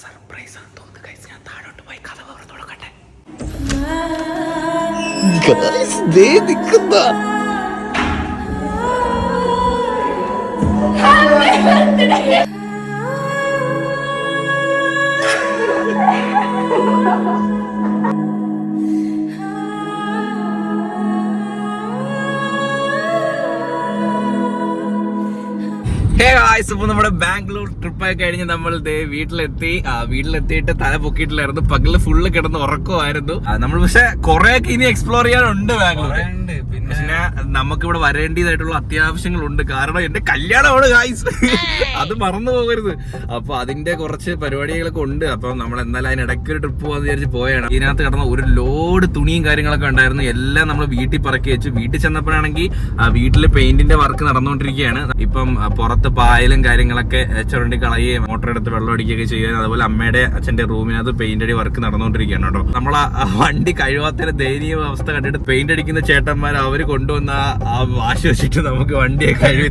Surprise ആണെന്ന് തോന്നുന്നു guys. ഞാൻ താഴോട്ട് പോയി കഥ തുറന്നു കൊടുക്കട്ടെ. ഗൈസ് ദേ നിൽക്കുന്ന ഇപ്പൊ നമ്മുടെ ബാംഗ്ലൂർ ട്രിപ്പൊക്കെ കഴിഞ്ഞ് നമ്മൾ വീട്ടിലെത്തിയിട്ട് തല പൊക്കിയിട്ടില്ലായിരുന്നു. പകല് ഫുള്ള് കിടന്ന് ഉറക്കമായിരുന്നു നമ്മൾ. പക്ഷെ കുറെയൊക്കെ ഇനി എക്സ്പ്ലോർ ചെയ്യാനുണ്ട് ബാംഗ്ലൂർ. പിന്നെ നമുക്കിവിടെ വരേണ്ടതായിട്ടുള്ള അത്യാവശ്യങ്ങളുണ്ട്. കാരണം എന്റെ കല്യാണമാണ് ഗായ്സ്, അത് മറന്നു പോകരുത്. അപ്പൊ അതിന്റെ കുറച്ച് പരിപാടികളൊക്കെ ഉണ്ട്. അപ്പൊ നമ്മൾ എന്നാലും അതിനിടയ്ക്ക് ഒരു ട്രിപ്പ് പോകാന്ന് വിചാരിച്ച് പോയാണ്. ഇതിനകത്ത് കിടന്ന ഒരു ലോഡ് തുണിയും കാര്യങ്ങളൊക്കെ ഉണ്ടായിരുന്നു. എല്ലാം നമ്മൾ വീട്ടിൽ പറക്കി വെച്ചു. വീട്ടിൽ ചെന്നപ്പോഴാണെങ്കിൽ വീട്ടില് പെയിന്റിന്റെ വർക്ക് നടന്നുകൊണ്ടിരിക്കുകയാണ്. ഇപ്പം പുറത്ത് പായലും കാര്യങ്ങളൊക്കെ ചുരണ്ടി കളയുകയും മോട്ടർ എടുത്ത് വെള്ളം അടിക്കുകയൊക്കെ ചെയ്യുകയും അതുപോലെ അമ്മയുടെ അച്ഛന്റെ റൂമിനകത്ത് പെയിന്റ് അടി വർക്ക് നടന്നുകൊണ്ടിരിക്കുകയാണ് കേട്ടോ. നമ്മളെ വണ്ടി കഴിവാത്തതിന്റെ ദയനീയ അവസ്ഥ കണ്ടിട്ട് പെയിന്റ് അടിക്കുന്ന ചേട്ടന്മാർ അവര് കൊണ്ടുവന്ന ആ വാശി വെച്ചിട്ട് നമുക്ക് വണ്ടിയെ കഴുകി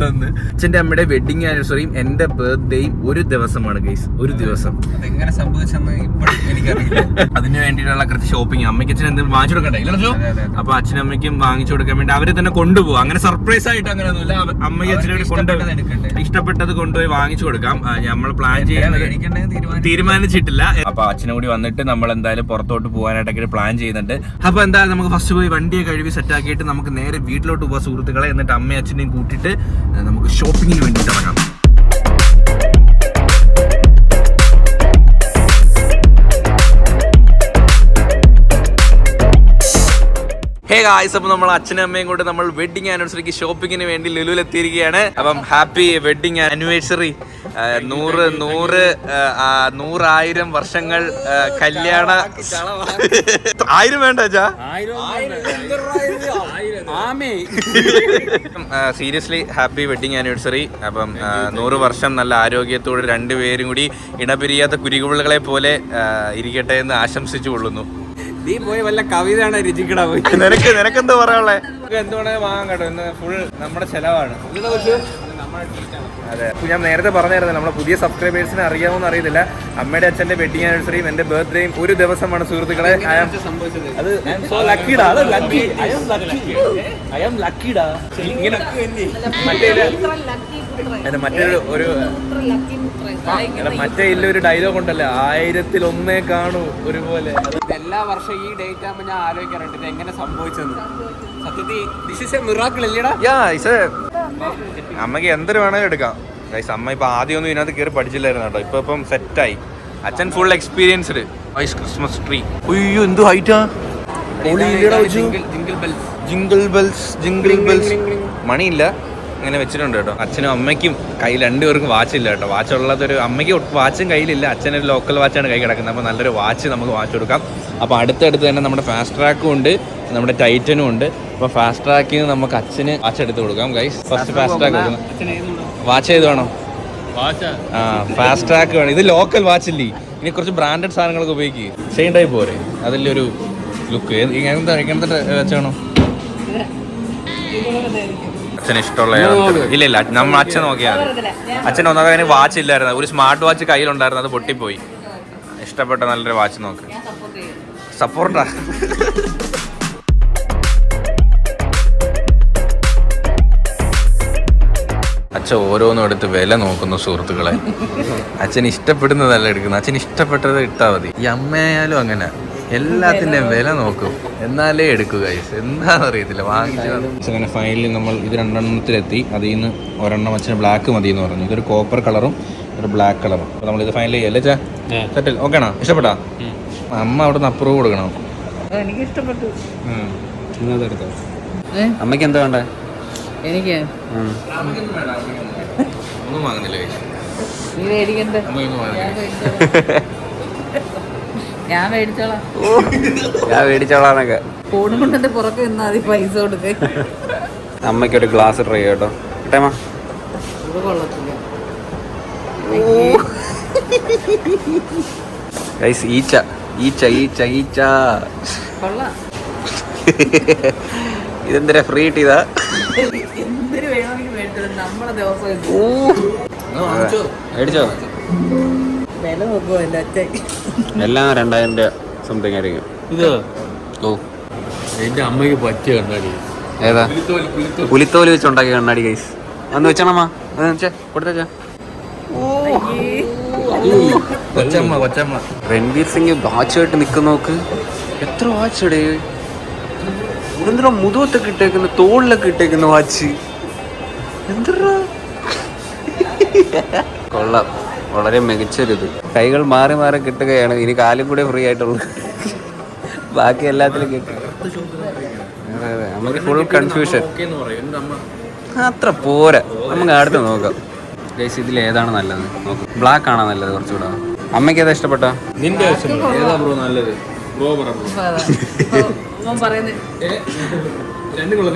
തന്ന്. അച്ഛന്റെ അമ്മയുടെ വെഡിങ് ആനിവേഴ്സറിയും എന്റെ ബർത്ത്ഡേയും ഒരു ദിവസമാണ് ഗൈസ്. ഒരു ദിവസം അതെങ്ങനെ സംഭവിച്ചെന്ന് ഇപ്പോഴും എനിക്കറിയില്ല. അതിന് വേണ്ടിയിട്ടുള്ള കുറച്ച് ഷോപ്പിംഗ് അമ്മയ്ക്ക് അച്ഛൻ എന്തെങ്കിലും വാങ്ങിച്ചു കൊടുക്കണ്ടേ ഇല്ലല്ലോ. അപ്പൊ അച്ഛനും അമ്മയ്ക്കും വാങ്ങിച്ചു കൊടുക്കാൻ വേണ്ടി അവരെ തന്നെ കൊണ്ടുപോകും. അങ്ങനെ സർപ്രൈസ് ആയിട്ട് അങ്ങനെ ഒന്നുമില്ല. അമ്മയ്ക്ക് അച്ഛനോട് ഇഷ്ടപ്പെട്ടത് കൊണ്ടുപോയി വാങ്ങിച്ചു കൊടുക്കാം. നമ്മൾ പ്ലാൻ ചെയ്യുന്നത് തീരുമാനിച്ചിട്ടില്ല. അപ്പൊ അച്ഛനും കൂടി വന്നിട്ട് നമ്മൾ എന്തായാലും പുറത്തോട്ട് പോകാനായിട്ടൊക്കെ പ്ലാൻ ചെയ്യുന്നുണ്ട്. അപ്പൊ എന്തായാലും നമുക്ക് ഫസ്റ്റ് പോയി വണ്ടിയെ കഴുകി സെറ്റ് ആക്കിയിട്ട് നമുക്ക് നേരെ വീട്ടിലോട്ട് പോകാം സുഹൃത്തുക്കളെ. എന്നിട്ട് അമ്മയും അച്ഛനെയും കൂട്ടിയിട്ട് നമുക്ക് ഷോപ്പിങ്ങിന് വേണ്ടിയിട്ട് ഇറങ്ങാം. ഹേ ഗായ്സ്, അപ്പൊ നമ്മൾ അച്ഛനും അമ്മയും കൊണ്ട് നമ്മൾ വെഡിങ് ആനിവേഴ്സറിക്ക് ഷോപ്പിങ്ങിന് വേണ്ടി ലുലുവിൽ എത്തിയിരിക്കുകയാണ്. അപ്പം ഹാപ്പി വെഡിങ് ആനിവേഴ്സറി. 100,000 വർഷങ്ങൾ കല്യാണ 1000 വേണ്ട അച്ഛാ. Seriously happy wedding anniversary. അപ്പം 100 വർഷം നല്ല ആരോഗ്യത്തോടെ രണ്ടുപേരും കൂടി ഇണപിരിയാത്ത കുരുകുകളെ പോലെ ഇരിക്കട്ടെ എന്ന് ആശംസിച്ചു കൊള്ളുന്നു. നീ പോയി വല്ല കവിതയാണ് രചിക്കടാ പോയി. നിനക്കെന്താ പറയാനുള്ളേ? എന്തുകൊണ്ടാണ് വാങ്ങാൻ കേട്ടോ. ഇന്ന് ഫുൾ നമ്മുടെ ചെലവാണ്. അതെ, ഞാൻ നേരത്തെ പറഞ്ഞായിരുന്നു നമ്മളെ പുതിയ സബ്സ്ക്രൈബേഴ്സിനെ അറിയാമോന്ന് അറിയത്തില്ല. അമ്മയുടെ അച്ഛന്റെ വെഡിങ് ആനിവേഴ്സറിയും എന്റെ ബർത്ത്ഡേയും ഒരു ദിവസമാണ് സുഹൃത്തുക്കളെ. അത് മറ്റേ ഇല്ലൊരു ഡയലോഗ് ഉണ്ടല്ലോ, 1000-1 കാണൂ ഒരുപോലെ. എല്ലാ വർഷം ഈ ഡേറ്റ് ആകുമ്പോൾ ഞാൻ ആലോചിക്കാറുണ്ട് ഇത് എങ്ങനെ സംഭവിച്ചെന്ന്. സത്യത്തിൽ ദിസ് ഈസ് എ മിറാക്കിൾ അല്ലേടാ. അമ്മക്ക് എന്തൊരു വേണമെങ്കിലും എടുക്കാം ഗൈസ്. അമ്മ ഇപ്പൊ ആദ്യമൊന്നും ഇതിനകത്ത് കയറി പഠിച്ചില്ലായിരുന്നു കേട്ടോ. ഇപ്പം സെറ്റായി. അച്ഛൻ ഫുൾ എക്സ്പീരിയൻസ്ഡ്. വൈസ് ക്രിസ്മസ് ട്രീ. അയ്യോ എന്ത് ഹൈറ്റാ. ജിംഗിൾ ബെൽസ് മണിയില്ല, ഇങ്ങനെ വെച്ചിട്ടുണ്ട് കേട്ടോ. അച്ഛനും അമ്മയ്ക്കും കയ്യിൽ 2 പേർക്കും വാച്ചില്ല കേട്ടോ. വാച്ചുള്ളതൊരു അമ്മയ്ക്ക് വാച്ചും കയ്യിലില്ല. അച്ഛനൊരു ലോക്കൽ വാച്ചാണ് കൈ കിടക്കുന്നത്. അപ്പോൾ നല്ലൊരു വാച്ച് നമുക്ക് വാച്ച് കൊടുക്കാം. അപ്പോൾ അടുത്തടുത്ത് തന്നെ നമ്മുടെ ഫാസ്റ്റ് ട്രാക്കും ഉണ്ട്, നമ്മുടെ ടൈറ്റനും ഉണ്ട്. അപ്പോൾ ഫാസ്റ്റ് ട്രാക്കിൽ നിന്ന് നമുക്ക് അച്ഛന് വാച്ച് എടുത്ത് കൊടുക്കാം ഗൈസ്. ഫസ്റ്റ് ഫാസ്റ്റ് ട്രാക്ക് കൊടുക്കണം. വാച്ച് ചെയ്ത് വേണോ? ഫാസ്റ്റ് ട്രാക്ക് വേണം. ഇത് ലോക്കൽ വാച്ച് ഇല്ലേ, ഇനി കുറച്ച് ബ്രാൻഡഡ് സാധനങ്ങളൊക്കെ ഉപയോഗിക്കുക. സെയിം ടൈപ്പ് പോരെ, അതിലൊരു ലുക്ക്. എങ്ങനത്തെ വെച്ചാണോ അച്ഛന് ഇഷ്ടമുള്ള? ഇല്ല നമ്മൾ അച്ഛൻ നോക്കിയാൽ മതി. അച്ഛൻ ഒന്നാമത് വാച്ച് ഇല്ലായിരുന്നു. ഒരു സ്മാർട്ട് വാച്ച് കയ്യിലുണ്ടായിരുന്നു, അത് പൊട്ടിപ്പോയി. ഇഷ്ടപ്പെട്ട നല്ലൊരു വാച്ച് നോക്ക്. സപ്പോർട്ടാ. അച്ഛൻ ഓരോന്നും എടുത്ത് വില നോക്കുന്നു സുഹൃത്തുക്കളെ. അച്ഛൻ ഇഷ്ടപ്പെടുന്നതല്ല എടുക്കുന്നത്, അച്ഛൻ ഇഷ്ടപ്പെട്ടത് ഇട്ടാൽ മതി. ഈ അമ്മയായാലും അങ്ങനെ എല്ലാത്തിൻ്റെയും വില നോക്കും, എന്നാലേ എടുക്കുക. എന്താണെന്നറിയത്തില്ല, വാങ്ങിച്ചു. അങ്ങനെ ഫൈനലി നമ്മൾ ഇത് 2 അതിൽ നിന്ന് ഒരെണ്ണം അച്ഛന് ബ്ലാക്ക് മതി എന്ന് പറഞ്ഞു. ഇതൊരു കോപ്പർ കളറും ഒരു ബ്ലാക്ക് കളറും. അപ്പോൾ നമ്മളിത് ഫൈനലി അല്ലേ ചാ സെറ്റിൽ? ഓക്കെ ആണോ? ഇഷ്ടപ്പെട്ടാ? അമ്മ അവിടെ നിന്ന് അപ്രൂവ് കൊടുക്കണം. എനിക്ക് ഇഷ്ടപ്പെട്ടു. അമ്മയ്ക്ക് എന്താ വേണ്ടേ? എനിക്ക് ഒന്നും വാങ്ങുന്നില്ലേ? നീ മേടിക്കണ്ടേ? ഞാൻ മേടിച്ചോളാന്നൊക്കെ ഫോണും കൊണ്ടെന്റെ പുറത്ത് നിന്നാ മതി, പൈസ കൊടുക്കേ. അമ്മയ്ക്കൊരു ഗ്ലാസ് ട്രൈ കേട്ടോ. കിട്ടേമാ ഇത് കൊള്ളത്തില്ല. കൊള്ളാം. ഇതെന്തിനാ ഫ്രീ കിട്ടിയതാ? എന്തിനു വേണമെങ്കിൽ മേടിച്ചത്, നമ്മളെ ദിവസം മേടിച്ചോ? വില നോക്കുമോ എൻ്റെ അച്ഛൻ? എല്ലാം 2000 രൂപ സംതിങ് ആയിരിക്കും. ഇത് ഓ എന്റെ അമ്മയ്ക്ക് പറ്റിയ കണ്ണാടി. ഏതാ? പുലിത്തോല് വെച്ച് ഉണ്ടാക്കിയ കണ്ണാടി ഗൈസ്. ഒന്ന് വെച്ചണമ്മ, വെച്ചേ കൊടുത്തേച്ചാ. കൊച്ചമ്മ രൺവീർ സിംഗ് വാച്ചായിട്ട് നിൽക്കുന്ന നോക്ക്. എത്ര വാച്ച് ഇടേ, എന്തിനാ മുതുകത്തൊക്കെ ഇട്ടേക്കുന്ന, തോളിലൊക്കെ ഇട്ടേക്കുന്ന വാച്ച്. എന്തിനാ കൊള്ളാം, വളരെ മികച്ചൊരിത്. കൈകൾ മാറി മാറി കിട്ടുകയാണ്. ഇനി കാലും കൂടെ ഫ്രീ ആയിട്ടുള്ളൂ, ബാക്കി എല്ലാത്തിലും കിട്ടും. അതെ അതെ, നമുക്ക് ഫുൾ കൺഫ്യൂഷൻ. അത്ര പോരാ, നമുക്ക് അടുത്ത് നോക്കാം ഗൈസ്. ഇതിൽ ഏതാണ് നല്ലത് നോക്കാം. ബ്ലാക്ക് ആണോ നല്ലത് കുറച്ചുകൂടെ? അമ്മയ്ക്ക് ഏതാ ഇഷ്ടപ്പെട്ട? നിന്റെ ഏതാ ബ്രോ നല്ലത്? ബ്രോ പറ.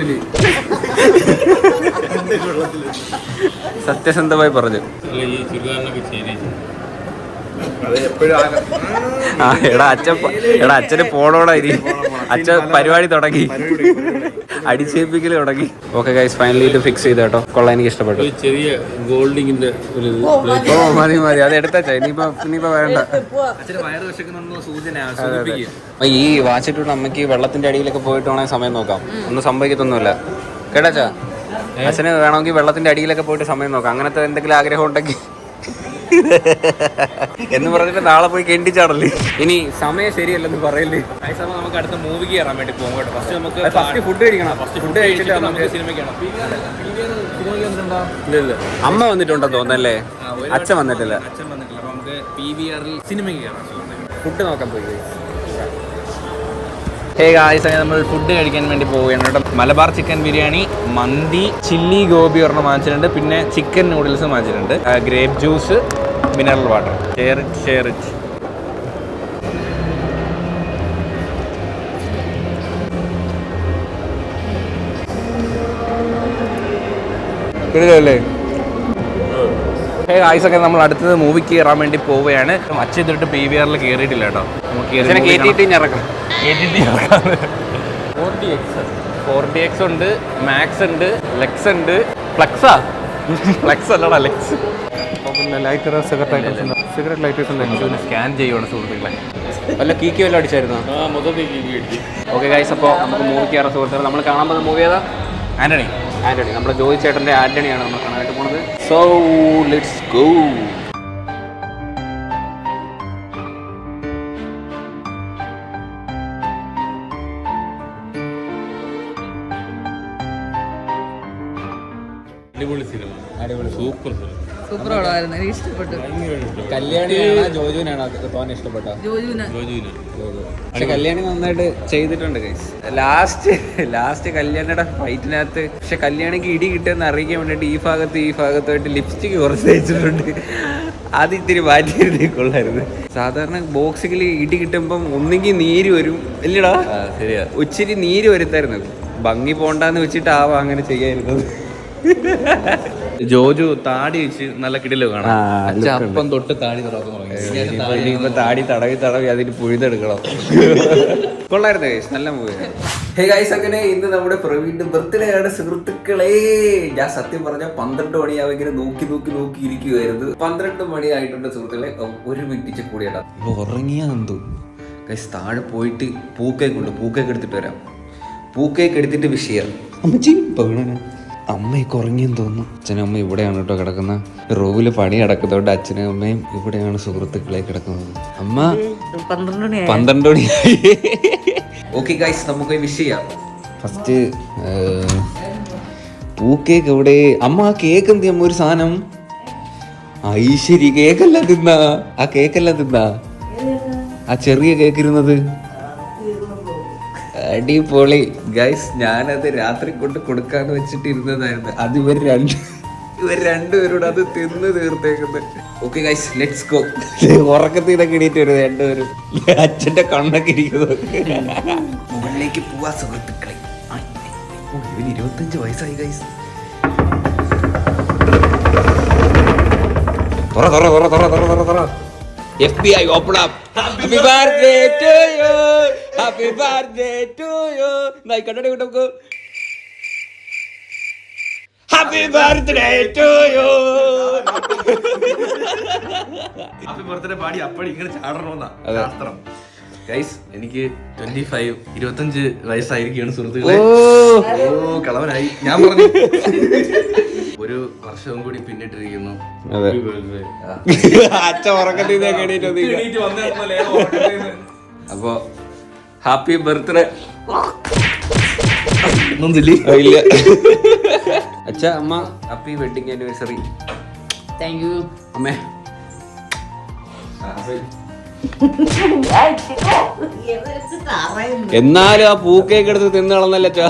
സത്യസന്ധമായി പറഞ്ഞു. ഈ ചുരിദാറിനൊക്കെ ചേഞ്ച്. എടാ അച്ഛന് പോണോടായി. അച്ഛൻ പരിപാടി തുടങ്ങി, അടിച്ചേൽപ്പിക്കൽ തുടങ്ങി. ഓക്കെ ഗൈസ്, ഫൈനലി ഇത് ഫിക്സ് ചെയ്ത് കേട്ടോ. കൊള്ളാം, എനിക്ക് ഇഷ്ടപ്പെട്ടു. ചെറിയ ഗോൾഡിങ്ങിന്റെ ഒരു ഓ മതി അത് എടുത്താ. ഇനിയിപ്പോ വേണ്ട. ഈ വാച്ചിട്ടുള്ള അമ്മയ്ക്ക് വെള്ളത്തിന്റെ അടിയിലൊക്കെ പോയിട്ട് വേണമെങ്കിൽ സമയം നോക്കാം. ഒന്നും സംഭവിക്കത്തൊന്നുമില്ല കേട്ടാച്ചാ. അച്ഛന് വേണമെങ്കിൽ വെള്ളത്തിന്റെ അടിയിലൊക്കെ പോയിട്ട് സമയം നോക്കാം. അങ്ങനത്തെ എന്തെങ്കിലും ആഗ്രഹം ഉണ്ടെങ്കിൽ എന്ന് പറഞ്ഞിട്ട് നാളെ പോയി കെണ്ടിച്ചാടല്ലേ. ഇനി സമയം ശരിയല്ലെന്ന് പറയല്ലേ. നമുക്ക് അടുത്ത മൂവിക്ക് കയറാൻ വേണ്ടി പോകും കേട്ടോ. ഫസ്റ്റ് നമുക്ക് ഫുഡ് കഴിക്കണം. ഫുഡ് കഴിച്ചിട്ട് നമുക്ക് സിനിമയ്ക്ക് ഇല്ല. അമ്മ വന്നിട്ടുണ്ടെന്ന് തോന്നല്ലേ? അച്ഛൻ വന്നിട്ടില്ല. അച്ഛൻ വന്നിട്ടില്ല. അപ്പൊ നമുക്ക് PVR സിനിമയ്ക്ക് കയറാം. ഫുഡ് നോക്കാൻ പോയി. ഹേ ഗായ്സ്, നമ്മൾ ഫുഡ് കഴിക്കാൻ വേണ്ടി പോവുകയാണ് കേട്ടോ. മലബാർ ചിക്കൻ ബിരിയാണി, മന്തി, ചില്ലി ഗോബി ഒരെണ്ണം വാങ്ങിച്ചിട്ടുണ്ട്. പിന്നെ ചിക്കൻ നൂഡിൽസ് വാങ്ങിച്ചിട്ടുണ്ട്. Grape juice, mineral water. Share it. അല്ലേ? ഹേ ഗായ്സ്, ഒക്കെ നമ്മൾ അടുത്തത് മൂവിക്ക് കയറാൻ വേണ്ടി പോവുകയാണ്. അച്ഛൻ ഇതിട്ട് PVRൽ കയറിയിട്ടില്ല കേട്ടോ. നമുക്ക് 4DX ഉണ്ട്, മാക്സ് ഉണ്ട്, ലെക്സ് ഉണ്ട്. ഫ്ലെക്സാ? ഫ്ലെക്സ് അല്ലടാ, ലെക്സ്. സിഗരറ്റ് ലൈറ്റേഴ്സ് സ്കാൻ ചെയ്യുവാണ് സുഹൃത്തുക്കളെ. വല്ല കീക്കി വല്ലതും അടിച്ചായിരുന്നോ? മൊത്തത്തിൽ കിട്ടി. ഓക്കെ ഗൈസ്, അപ്പോൾ നമുക്ക് മൂവിക്ക് കയറാൻ സുഹൃത്തുക്കൾ. നമ്മൾ കാണാൻ പോകുന്ന മൂവി ഏതാ? ആന്റണി. നമ്മുടെ ജോയി ചേട്ടൻ്റെ ആന്റണിയാണ് നമ്മൾ കാണാനായിട്ട് പോണത്. So let's go. അടിപൊളി സിനിമ, സൂപ്പർ സിനിമ. സൂപ്പർ പടമായിരുന്നു, എനിക്ക് ഇഷ്ടപ്പെട്ടു. കല്യാണിയാണോ ജോജുവിനാണോ തോന്നെ ഇഷ്ടപ്പെട്ട? ജോജുവിന്. പക്ഷെ കല്യാണി നന്നായിട്ട് ചെയ്തിട്ടുണ്ട് ഗൈസ്. ലാസ്റ്റ് കല്യാണിയുടെ ഫൈറ്റിനകത്ത് പക്ഷെ കല്യാണിക്ക് ഇടി കിട്ടുമെന്ന് അറിയിക്കാൻ വേണ്ടിയിട്ട് ഈ ഭാഗത്തുമായിട്ട് ലിപ്സ്റ്റിക് കുറച്ച് തേച്ചിട്ടുണ്ട്. അത് ഇത്തിരി മാറ്റിയിരുന്നേ കൊള്ളായിരുന്നു. സാധാരണ ബോക്സിൽ ഇടി കിട്ടുമ്പം ഒന്നെങ്കിൽ നീര് വരും, ഇല്ലടാ? ശരിയാ, ഉച്ചിരി നീര് വരുത്തായിരുന്നു. ഭംഗി പോണ്ടാന്ന് വെച്ചിട്ട് അങ്ങനെ ചെയ്യായിരുന്നത്. ജോജു താടി വെച്ച് നല്ല കിടിലോ കാണാം. അപ്പം തൊട്ട് താടി ഇപ്പൊ താടി തടവി അതിന് പുഴുതെടുക്കണം. കൊള്ളായിരുന്നു ഗൈസ്, നല്ല മൂവി. ഹേ ഗൈസ്, അങ്ങനെ ഇന്ന് നമ്മുടെ പ്രവീണിന്റെ ബർത്ത്ഡേ ആണ് സുഹൃത്തുക്കളെ. ഞാൻ സത്യം പറഞ്ഞ 12 മണിയാവെങ്കിലും നോക്കി ഇരിക്കുവായിരുന്നു. 12 മണിയായിട്ടുണ്ട് സുഹൃത്തുക്കളെ. 1 മിനിറ്റ് കൂടിയാ ഉറങ്ങിയാന്തോ ഗൈസ്. താഴെ പോയിട്ട് പൂക്കേക്ക് എടുത്തിട്ട് വരാം. പൂക്കേക്ക് എടുത്തിട്ട് വിഷയം അമ്മച്ചി അമ്മയൊക്കെ ഉറങ്ങിയെന്ന് തോന്നുന്നു. അച്ഛനും അമ്മ ഇവിടെയാണ് കേട്ടോ കിടക്കുന്ന. റൂമിൽ പണി കിടക്കുന്നതുകൊണ്ട് അച്ഛനും അമ്മയും ഇവിടെയാണ് സുഹൃത്തുക്കളെ കിടക്കുന്നത്. അമ്മ 12 മണിയായി. ഓക്കെ ഗൈസ്, നമുക്ക് വിഷ് ചെയ്യാം. ഫസ്റ്റ് പൂക്കേക്ക് എവിടെ? അമ്മ ആ കേക്ക് എന്ത് അമ്മ? ഒരു സാധനം ഐശ്വര്യ കേക്കെല്ലാം തിന്നാ. ആ കേക്കെല്ലാം തിന്നാ, ആ ചെറിയ കേക്ക് ഇരുന്നത്. അടിപൊളി ഗൈസ്. ഞാനത് രാത്രി കൊണ്ട് കൊടുക്കാന്ന് വെച്ചിട്ടിരുന്നതായിരുന്നു. അത് ഇവർ രണ്ടുപേരോട് അത് തിന്ന് തീർത്തേക്കുന്നത്. Okay guys, let's go. ഉറക്കത്തിനൊക്കെ എണീറ്റ് വരും രണ്ടുപേരും. അച്ഛന്റെ കണ്ണൊക്കെ ഇരിക്കുന്നത്. മുകളിലേക്ക് പോവാ സുഹൃത്തുക്കളെ. ഇവന് 25 വയസ്സായി ഗൈസ്. തുറ. FBI open up. Happy birthday to you. Happy birthday to you. നായി കണ്ണട വിട്ടു. Happy birthday to you. Happy birthday പാടി അപ്പടി ഇങ്ങനെ ചാടണമെന്നാ ശാസ്ത്രം. ഗൈസ് എനിക്ക് 25 വയസ്സായിരിക്കുകയാണ് സുഹൃത്തുക്കളെ. ഓ കളവനായി ഞാൻ പറഞ്ഞു. ഒരു വർഷവും കൂടി പിന്നിട്ടിരിക്കുന്നു. അച്ഛ ഉറക്കത്തിൽ അപ്പൊ ഹാപ്പി ബർത്ത്ഡേ. ഇല്ല അച്ഛ അമ്മ happy wedding anniversary. Thank you. അമ്മേ എന്നാലും ആ പൂക്കേക്ക് എടുത്ത് തിന്ന് കളന്നല്ല അച്ഛാ.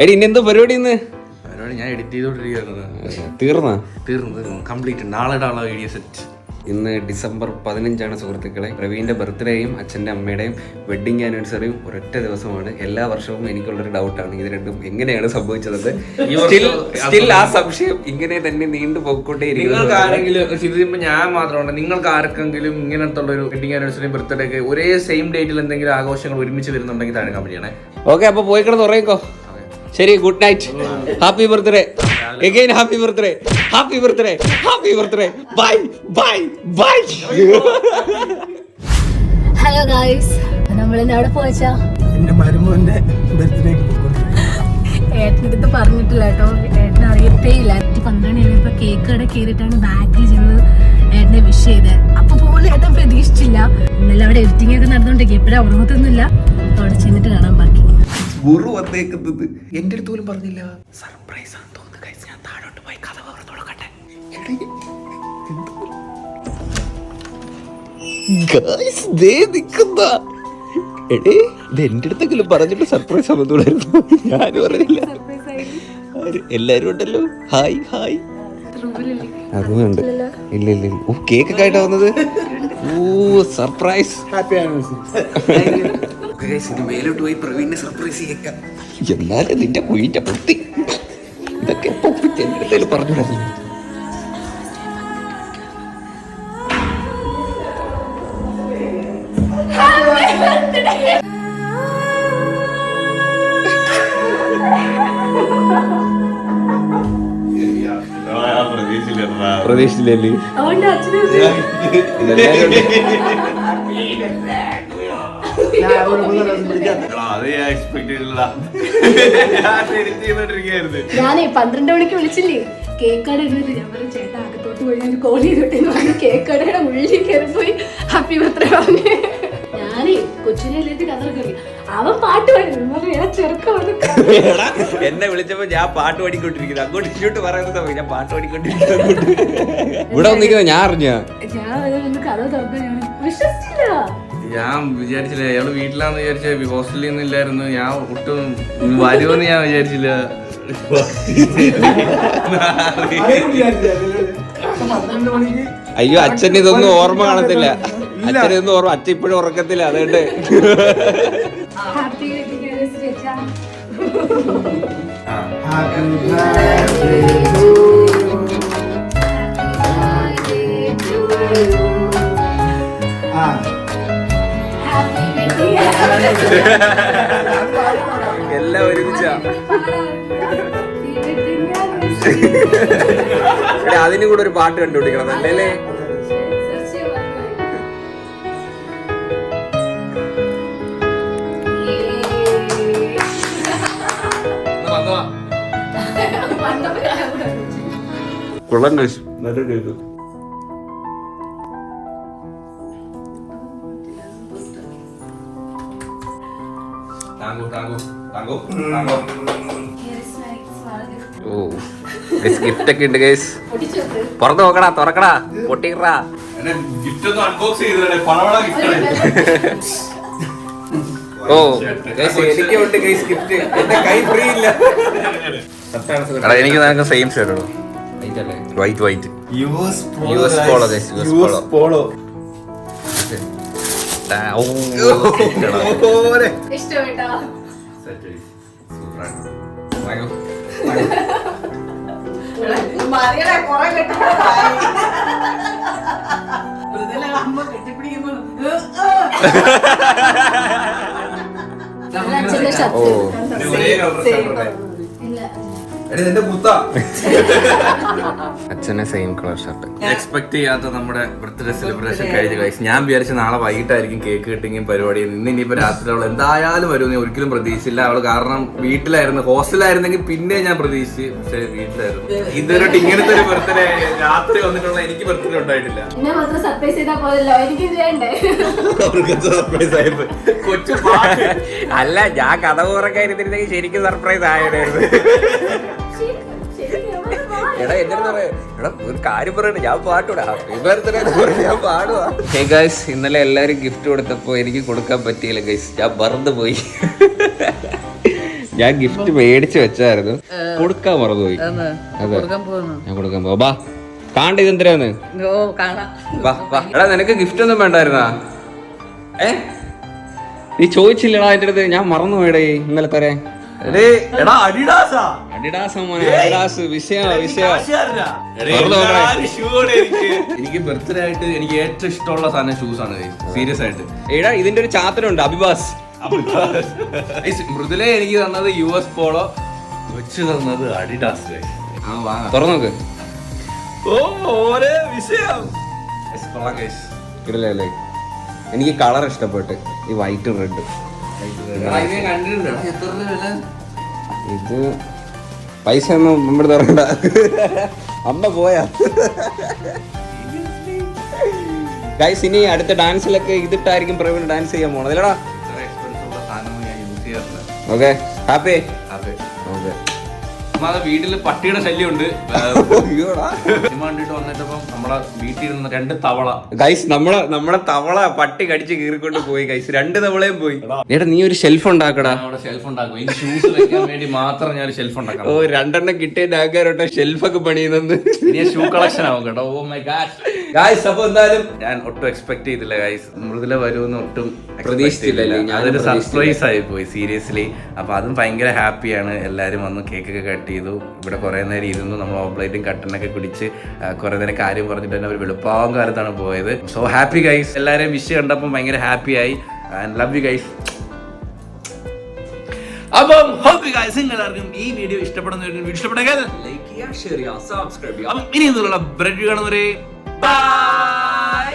എടി ഇന്നെന്തോ പരിപാടി ഇന്ന്? ഞാൻ എഡിറ്റ് ചെയ്തോണ്ടിരിക്കുകയായിരുന്നു. തീർന്നു കംപ്ലീറ്റ്. നാളെ ഇടാനുള്ള വീഡിയോ സെറ്റ്. ഇന്ന് ഡിസംബർ 15 സുഹൃത്തുക്കളെ. പ്രവീണിന്റെ ബർത്ത്ഡേയും അച്ഛൻ്റെ അമ്മയുടെയും വെഡിങ് ആനിവേഴ്സറിയും ഒരൊറ്റ ദിവസമാണ്. എല്ലാ വർഷവും എനിക്കുള്ളൊരു ഡൗട്ടാണ് ഇത് രണ്ടും എങ്ങനെയാണ് സംഭവിച്ചത്. സ്റ്റിൽ ആ സംശയം ഇങ്ങനെ തന്നെ നീണ്ടു പോയിക്കൊണ്ടേയിരിക്കും. നിങ്ങൾക്ക് ആരെങ്കിലും ഇതിപ്പോ ഞാൻ മാത്രമാണ്, നിങ്ങൾക്ക് ആർക്കെങ്കിലും ഇങ്ങനത്തെ ഒരു വെഡിങ് ആനിവേഴ്സറി ബർത്ത്ഡേ ഒക്കെ ഒരേ സെയിം ഡേറ്റിൽ എന്തെങ്കിലും ആഘോഷങ്ങൾ ഒരുമിച്ച് വരുന്നുണ്ടെങ്കിൽ താഴെ കമന്റ് ചെയ്യണേ. ഓക്കെ, അപ്പൊ പോയി കിടന്ന് ഉറങ്ങിക്കോ. ശരി, good night. Happy birthday again. Happy birthday, happy birthday, happy birthday. Bye bye bye. Hello guys, നമ്മളിന്ന് അവിടെ പോയച്ചാ എന്റെ മരുമോന്റെ ബർത്ത്ഡേക്ക് ഏട്ടൻ്റെ അടുത്ത് പറഞ്ഞിട്ടില്ല കേട്ടോ. ഏട്ടനെ അറിയത്തേ ഇല്ല. 12 കഴിഞ്ഞപ്പോ കേക്ക് കട കയറിയിട്ടാണ് ബാക്കിൽ ചെന്ന് ഏട്ടനെ വിഷ് ചെയ്തത്. അപ്പൊ പോലും ഏട്ടൻ പ്രതീക്ഷിച്ചില്ല. ഇന്നലെ അവിടെ എഡിറ്റിംഗ് ഒക്കെ നടന്നുകൊണ്ടിരിക്കും. എപ്പോഴും ഉറങ്ങത്തൊന്നുമില്ല. അവിടെ ചെന്നിട്ട് കാണാൻ ബാക്കി. വന്നേക്കുന്നത് എന്റെ അടുത്ത് പോലും പറഞ്ഞില്ല. സർപ്രൈസ് ആണെന്ന് തോന്നുന്നു. ഞാൻ താഴോട്ട് പോയി കഥ തുറന്നോളട്ടെ. എടേ ഇത് എന്റെ അടുത്തെങ്കിലും പറഞ്ഞിട്ട് സർപ്രൈസ് ആവുന്നൂടായിരുന്നു. ഞാനും പറഞ്ഞില്ല. എല്ലാരും ഉണ്ടല്ലോ. Hi hi. അതുകൊണ്ട് ഇല്ല ഇല്ല. ഓ കേക്ക് ഒക്കെ ആയിട്ടാ വന്നത്. ഓ സർപ്രൈസ്. Happy anniversary. മേലോട്ട് പോയി പ്രവീണിനെ സർപ്രൈസ് ചെയ്യേക്കാം. എന്നാലും നിന്റെ കുഴിന്റെ പൊട്ടി ഇതൊക്കെ എന്റെ അടുത്ത് പറഞ്ഞു. പ്രതീക്ഷിച്ചില്ലേ? ഞാനേ 12 മണിക്ക് വിളിച്ചില്ലേ കേക്ക് കട ഇരുന്നിട്ട്. ഞാൻ പറഞ്ഞു ചേട്ടാ അകത്തോട്ട് പോയി ഞാൻ കോൾ ചെയ്തിട്ടെന്ന് പറഞ്ഞു. കേക്ക് കടയുടെ ഉള്ളിൽ കയറി പോയി ഹാപ്പി ബർത്ത്ഡേ പറഞ്ഞു. ഞാനേ കൊച്ചിനെ കഥ കയറി. അവൻ പാട്ട് പാടുന്നു. എന്നെ വിളിച്ചപ്പോ ഞാൻ പാട്ട് പാടിക്കൊണ്ടിരിക്കുന്നത്. അങ്ങോട്ട് ഇങ്ങോട്ട് പറയുന്ന സമയം ഞാൻ പാട്ട് പാടിക്കൊണ്ടിരിക്കുന്നത്. ഇവിടെ വന്നിരിക്കുന്നത് ഞാൻ അറിഞ്ഞ. ഞാൻ കഥ തുറക്കാൻ ഞാൻ വിശ്വസിച്ചില്ല. ഞാൻ വിചാരിച്ചില്ല അയാള് വീട്ടിലാന്ന് വിചാരിച്ച. ഹോസ്റ്റലിൽ ഒന്നും ഇല്ലായിരുന്നു. ഞാൻ ഒട്ടും വരുമെന്ന് ഞാൻ വിചാരിച്ചില്ല. അയ്യോ അച്ഛൻ ഇതൊന്നും ഓർമ്മ കാണത്തില്ല. അച്ഛനൊന്നും ഓർമ്മ. അച്ഛൻ ഇപ്പോഴും ഉറക്കത്തില്ല. അതുകൊണ്ട് എല്ലാം ഒരുമിച്ചാ. അതിനും കൂടെ ഒരു പാട്ട് കണ്ടുപിടിക്കണം അല്ലേ? കൊള്ളാൻ നല്ല കേൾക്കും. ഓ ഗിഫ്റ്റ് ഒക്കെ ഉണ്ട് ഗൈസ്. പുറത്ത് നോക്കടാ, തുറക്കടാ, പൊട്ടിക്കടാ. ഓ എനിക്ക് ഉണ്ട് ഗൈസ് ഗിഫ്റ്റ്. എന്റെ കൈ ഫ്രീ ഇല്ല. എനിക്ക് നിനക്ക് സെയിം ഷർട്ട് ഇടും. White white US Polo guys. US Polo. ഇഷ്ടപ്പെട്ടോ? നിന്റെ കുത്ത. അച്ഛനെ സെയിം കളർ ഷർട്ട്. എക്സ്പെക്ട് ചെയ്യാത്ത നമ്മുടെ ബർത്ത്ഡേ സെലിബ്രേഷൻ കഴിഞ്ഞ കഴിച്ച് ഞാൻ വിചാരിച്ച നാളെ വൈകിട്ടായിരിക്കും കേക്ക് കട്ടിങ്ങും പരിപാടിയും. ഇന്ന് ഇനിയിപ്പോ രാത്രി അവൾ എന്തായാലും വരുമെന്ന് ഞാൻ ഒരിക്കലും പ്രതീക്ഷിച്ചില്ല. അവള് കാരണം വീട്ടിലായിരുന്നു. ഹോസ്റ്റലായിരുന്നെങ്കിൽ പിന്നെ ഞാൻ പ്രതീക്ഷിച്ചു, പക്ഷെ വീട്ടിലായിരുന്നു. ഇതുവരെ ഇങ്ങനത്തെ ഒരു ബർത്ത്ഡേ രാത്രി വന്നിട്ടുള്ള എനിക്ക് ബർത്ത്ഡേ ഉണ്ടായിട്ടില്ല. എന്നെ മാത്രം സർപ്രൈസ് ചെയ്താൽ പോയല്ലോ, എനിക്ക് ചെയ്യണ്ടേ? കൊച്ചു അല്ല, ഞാൻ കഥ പുറക്കായിരുന്നിരുന്നെങ്കിൽ ശരിക്കും സർപ്രൈസ് ആയിരുന്നു. എടാ എന്റെ എടാ ഒരു കാര്യം പറയട്ടെ, ഞാൻ പാട്ടൂടാ, ഞാൻ പാടുവാ. ഹേ ഗൈസ്, ഇന്നലെ എല്ലാരും ഗിഫ്റ്റ് കൊടുത്തപ്പോ എനിക്ക് കൊടുക്കാൻ പറ്റിയില്ല ഗൈസ്. ഞാൻ മറന്നു പോയി. ഞാൻ ഗിഫ്റ്റ് മേടിച്ചു വെച്ചായിരുന്നു, കൊടുക്കാൻ മറന്നുപോയി. അതെ, ഞാൻ കൊടുക്കാൻ പോവാ. ബാ കാണ്ട, ഇതെന്തരാന്ന്? എടാ നിനക്ക് ഗിഫ്റ്റ് ഒന്നും വേണ്ടായിരുന്നാ? നീ ചോദിച്ചില്ലടാ എന്റെ അടുത്ത്, ഞാൻ മറന്നു പോയടേ ഇന്നലെ തരാൻ. എനിക്ക് ബർത്ത്ഡേ ആയിട്ട് എനിക്ക് ഏറ്റവും ഇഷ്ടമുള്ള സാധനം ഷൂസ് ആണ്. സീരിയസ് ആയിട്ട്. എടാ ഇതിന്റെ ഒരു ചാത്തനുണ്ട്, അഭിബാസ്. മൃദുല എനിക്ക് തന്നത് US പോളോ, വെച്ച് തന്നത് അഡിഡാസ്. തുറന്നു നോക്ക്. ഇടലല്ലേ, എനിക്ക് കളർ ഇഷ്ടപ്പെട്ട്, ഈ വൈറ്റ് റെഡ്. ഇത് പൈസ ഒന്നും നമ്മുടെ തരണ്ട, അമ്മ പോയാ. ഗൈസ്, ഇനി അടുത്ത ഡാൻസിലൊക്കെ ഇതിട്ടായിരിക്കും പ്രവീൺ ഡാൻസ് ചെയ്യാൻ പോണത് അല്ലടാ? Okay, happy. ഓക്കെ. വീട്ടില് പട്ടിയുടെ ശല്യമുണ്ട്. കണ്ടിട്ട് വന്നിട്ടപ്പം നമ്മളെ വീട്ടിൽ നിന്ന് 2 തവള. ഗൈസ്, നമ്മളെ തവള പട്ടി കടിച്ച് കീറിക്കൊണ്ട് പോയി ഗൈസ്. 2 തവളയും പോയി. എടാ നീ ഒരു ഷെൽഫ് ഉണ്ടാക്കടാ. ഷെൽഫ് ഉണ്ടാക്കും, ഈ ഷൂസ് വെക്കാൻ വേണ്ടി മാത്രം ഞാൻ ഷെൽഫ് ഉണ്ടാക്കാം. ഓ, 2 കിട്ടിയ ആൾക്കാരോട്ടെ ഷെൽഫൊക്കെ പണിയുന്നത്. ഷൂ കളക്ഷൻ ആവും കേട്ടോ. Oh my god guys. അപ്പൊ എന്തായാലും ഞാൻ ഒട്ടും എക്സ്പെക്ട് ചെയ്തില്ല ഗൈസ്, മൃദുല വരുമെന്ന് ഒട്ടും പ്രതീക്ഷിച്ചില്ല. അതൊരു സർപ്രൈസ് ആയി പോയി സീരിയസ്ലി. അപ്പൊ അതും ഭയങ്കര ഹാപ്പിയാണ്. എല്ലാരും വന്ന് കേക്കൊക്കെ കട്ട് ചെയ്തു. ഇവിടെ കുറെ നേരം ഇരുന്നു. നമ്മൾ ഓംപ്ലേറ്റും കട്ടനൊക്കെ കുടിച്ച് കുറെ നേരം കാര്യം പറഞ്ഞിട്ട് തന്നെ ഒരു വെളുപ്പാവും കാലത്താണ് പോയത്. So happy guys. എല്ലാവരെയും വിഷ് കണ്ടപ്പോൾ ഭയങ്കര ഹാപ്പി ആയി. And love you guys. അപ്പം ഹോപ്പ് യു ഗൈസ് എല്ലാവർക്കും ഈ വീഡിയോ ഇഷ്ടപ്പെടുന്നെങ്കിൽ ലൈക്ക് ചെയ്യുക, ഷെയർ ചെയ്യുക, സബ്സ്ക്രൈബ് ചെയ്യുക. അപ്പം ഇനി എന്നുള്ള ബ്രെഡ് കാണുന്നവരെ ബൈ.